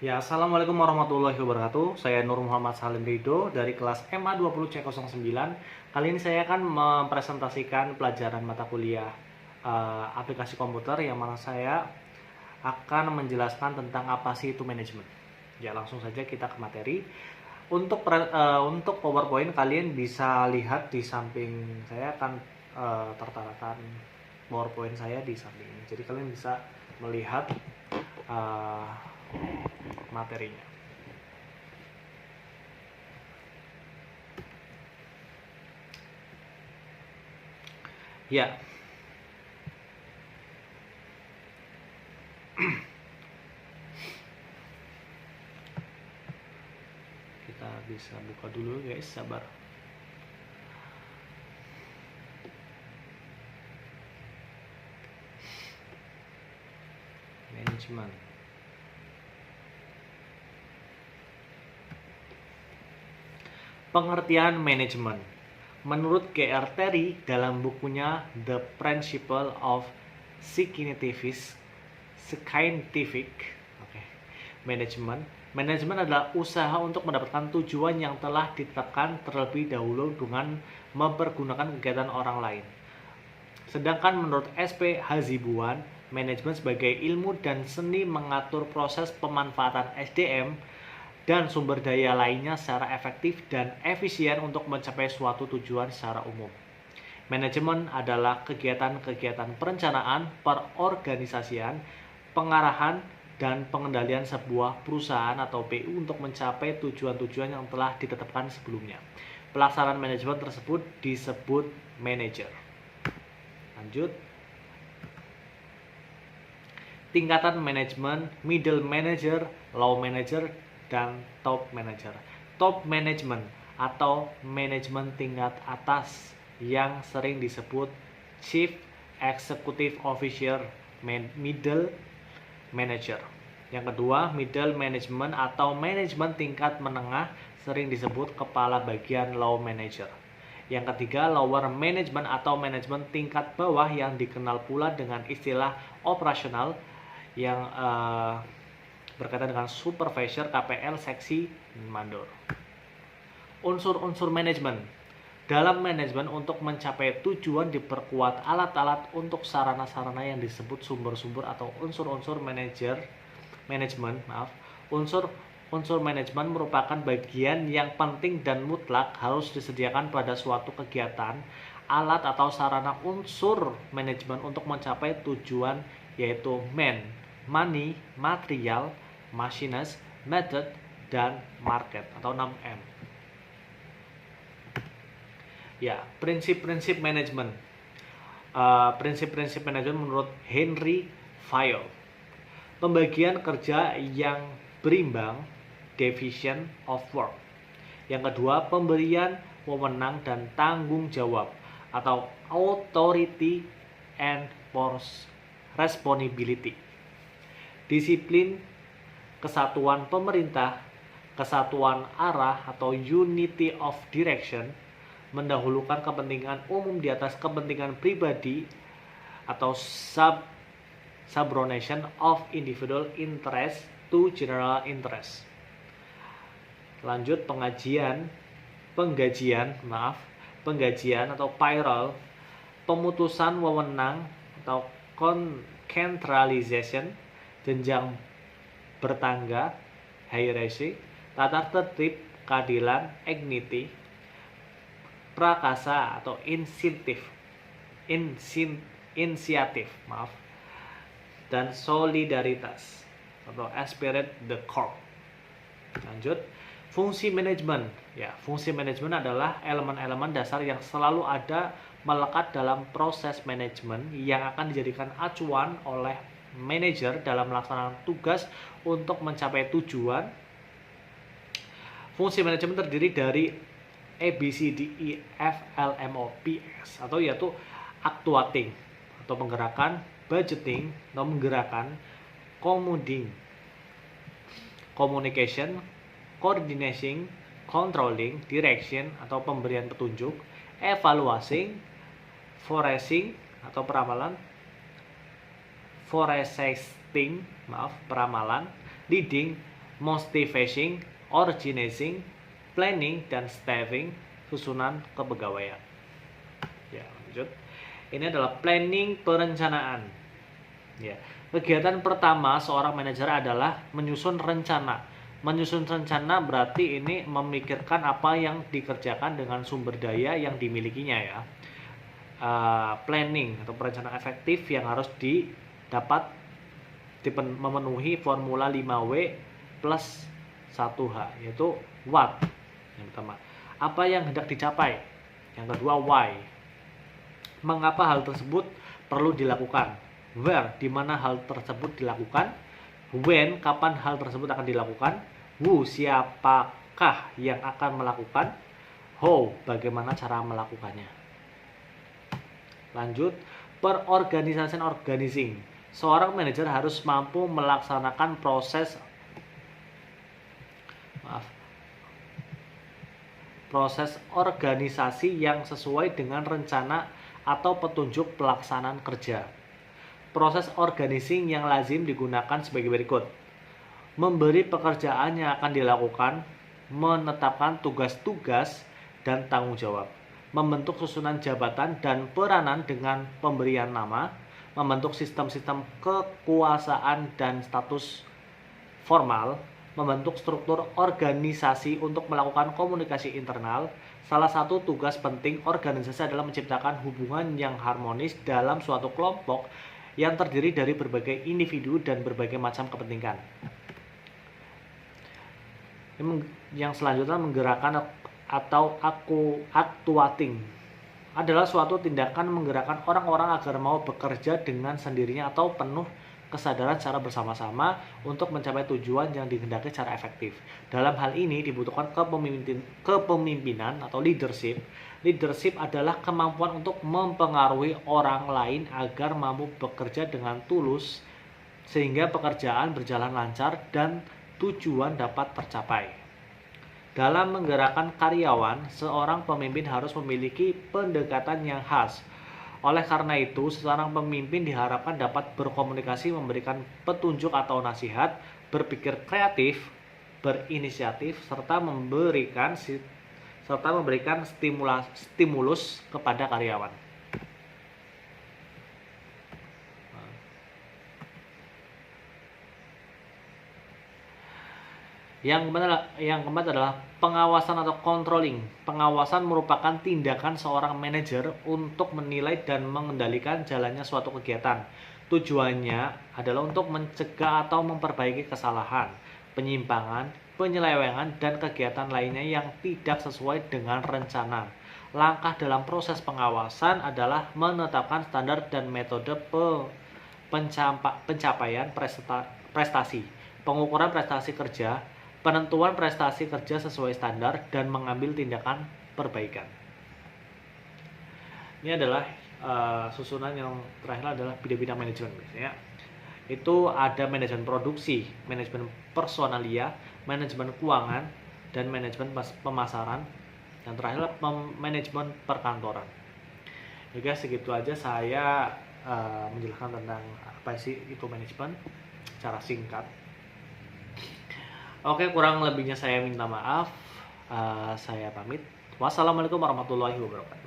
Ya, Assalamualaikum warahmatullahi wabarakatuh. Saya Nur Muhammad Salim Rido dari kelas MA 20C09. Kali ini saya akan mempresentasikan pelajaran mata kuliah aplikasi komputer yang mana saya akan menjelaskan tentang apa sih itu manajemen. Ya, langsung saja kita ke materi. Untuk PowerPoint kalian bisa lihat di samping saya akan tertarakan PowerPoint saya di samping ini. Jadi kalian bisa melihat uh, materinya. Ya, kita bisa buka dulu guys, sabar. Manajemen. Pengertian manajemen. Menurut G.R. Terry dalam bukunya The Principle of Scientific Manajemen adalah usaha untuk mendapatkan tujuan yang telah ditetapkan terlebih dahulu dengan mempergunakan kegiatan orang lain. Sedangkan menurut S.P. Hazibuan, manajemen sebagai ilmu dan seni mengatur proses pemanfaatan SDM dan sumber daya lainnya secara efektif dan efisien untuk mencapai suatu tujuan secara umum. Manajemen adalah kegiatan-kegiatan perencanaan, perorganisasian, pengarahan, dan pengendalian sebuah perusahaan atau PU untuk mencapai tujuan-tujuan yang telah ditetapkan sebelumnya. Pelaksanaan manajemen tersebut disebut manajer. Lanjut. Tingkatan manajemen, middle manager, low manager, dan top manager. Top management atau manajemen tingkat atas yang sering disebut chief executive officer, middle manager. Yang kedua, middle management atau manajemen tingkat menengah sering disebut kepala bagian low manager. Yang ketiga, lower management atau manajemen tingkat bawah yang dikenal pula dengan istilah operasional yang berkaitan dengan supervisor, KPL, seksi, mandor. Unsur-unsur manajemen. Dalam manajemen untuk mencapai tujuan diperkuat alat-alat untuk sarana-sarana yang disebut sumber-sumber atau unsur-unsur manajemen. Unsur manajemen merupakan bagian yang penting dan mutlak harus disediakan pada suatu kegiatan, alat atau sarana unsur manajemen untuk mencapai tujuan yaitu money, material, machines, method, dan market atau 6M. Ya, prinsip-prinsip manajemen. Prinsip-prinsip manajemen menurut Henry Fayol. Pembagian kerja yang berimbang, division of work. Yang kedua, pemberian wewenang dan tanggung jawab atau authority and responsibility. Disiplin, kesatuan pemerintah, kesatuan arah atau unity of direction, mendahulukan kepentingan umum di atas kepentingan pribadi atau subordination of individual interest to general interest. Lanjut, penggajian atau payroll, pemutusan wewenang atau centralization, jenjang bertangga, hierarchy, tata tertib, keadilan, equity, prakasa atau inisiatif, dan solidaritas atau esprit de corps. Lanjut, fungsi manajemen. Ya, fungsi manajemen adalah elemen-elemen dasar yang selalu ada melekat dalam proses manajemen yang akan dijadikan acuan oleh manajer dalam melaksanakan tugas untuk mencapai tujuan. Fungsi manajemen terdiri dari ABCDEFLMOPS atau yaitu actuating atau menggerakkan, budgeting atau menggerakkan, communication, coordinating, controlling, direction atau pemberian petunjuk, evaluating, forecasting atau peramalan, forecasting, peramalan, leading, motivating, organizing, planning, dan staffing, susunan kepegawaian. Ya, lanjut. Ini adalah planning, perencanaan. Ya. Kegiatan pertama seorang manajer adalah menyusun rencana. Menyusun rencana berarti ini memikirkan apa yang dikerjakan dengan sumber daya yang dimilikinya ya. Planning atau perencanaan efektif yang harus didapat memenuhi formula 5W plus 1H, yaitu what yang pertama, apa yang hendak dicapai, yang kedua why, mengapa hal tersebut perlu dilakukan, where, di mana hal tersebut dilakukan, when, kapan hal tersebut akan dilakukan, who, siapakah yang akan melakukan, how, bagaimana cara melakukannya. Lanjut, perorganisasian organizing. Seorang manajer harus mampu melaksanakan proses organisasi yang sesuai dengan rencana atau petunjuk pelaksanaan kerja. Proses organizing yang lazim digunakan sebagai berikut: memberi pekerjaan yang akan dilakukan, menetapkan tugas-tugas dan tanggung jawab, membentuk susunan jabatan dan peranan dengan pemberian nama, membentuk sistem-sistem kekuasaan dan status formal, membentuk struktur organisasi untuk melakukan komunikasi internal. Salah satu tugas penting organisasi adalah menciptakan hubungan yang harmonis dalam suatu kelompok yang terdiri dari berbagai individu dan berbagai macam kepentingan. Yang selanjutnya, menggerakkan atau actuating adalah suatu tindakan menggerakkan orang-orang agar mau bekerja dengan sendirinya atau penuh kesadaran secara bersama-sama untuk mencapai tujuan yang dikehendaki secara efektif. Dalam hal ini dibutuhkan kepemimpinan atau leadership. Leadership adalah kemampuan untuk mempengaruhi orang lain agar mampu bekerja dengan tulus sehingga pekerjaan berjalan lancar dan tujuan dapat tercapai. Dalam menggerakkan karyawan, seorang pemimpin harus memiliki pendekatan yang khas. Oleh karena itu, seorang pemimpin diharapkan dapat berkomunikasi, memberikan petunjuk atau nasihat, berpikir kreatif, berinisiatif, serta memberikan stimulus kepada karyawan. Yang keempat adalah pengawasan atau controlling. Pengawasan merupakan tindakan seorang manajer untuk menilai dan mengendalikan jalannya suatu kegiatan. Tujuannya adalah untuk mencegah atau memperbaiki kesalahan, penyimpangan, penyelewengan, dan kegiatan lainnya yang tidak sesuai dengan rencana. Langkah dalam proses pengawasan adalah menetapkan standar dan metode pencapaian prestasi, pengukuran prestasi kerja, penentuan prestasi kerja sesuai standar, dan mengambil tindakan perbaikan. Ini adalah susunan yang terakhir adalah bidang-bidang manajemen. Ya. Itu ada manajemen produksi, manajemen personalia, manajemen keuangan, dan manajemen pemasaran. Dan terakhir manajemen perkantoran. Juga segitu aja saya menjelaskan tentang apa sih itu manajemen secara singkat. Oke, kurang lebihnya saya minta maaf. Saya pamit. Wassalamualaikum warahmatullahi wabarakatuh.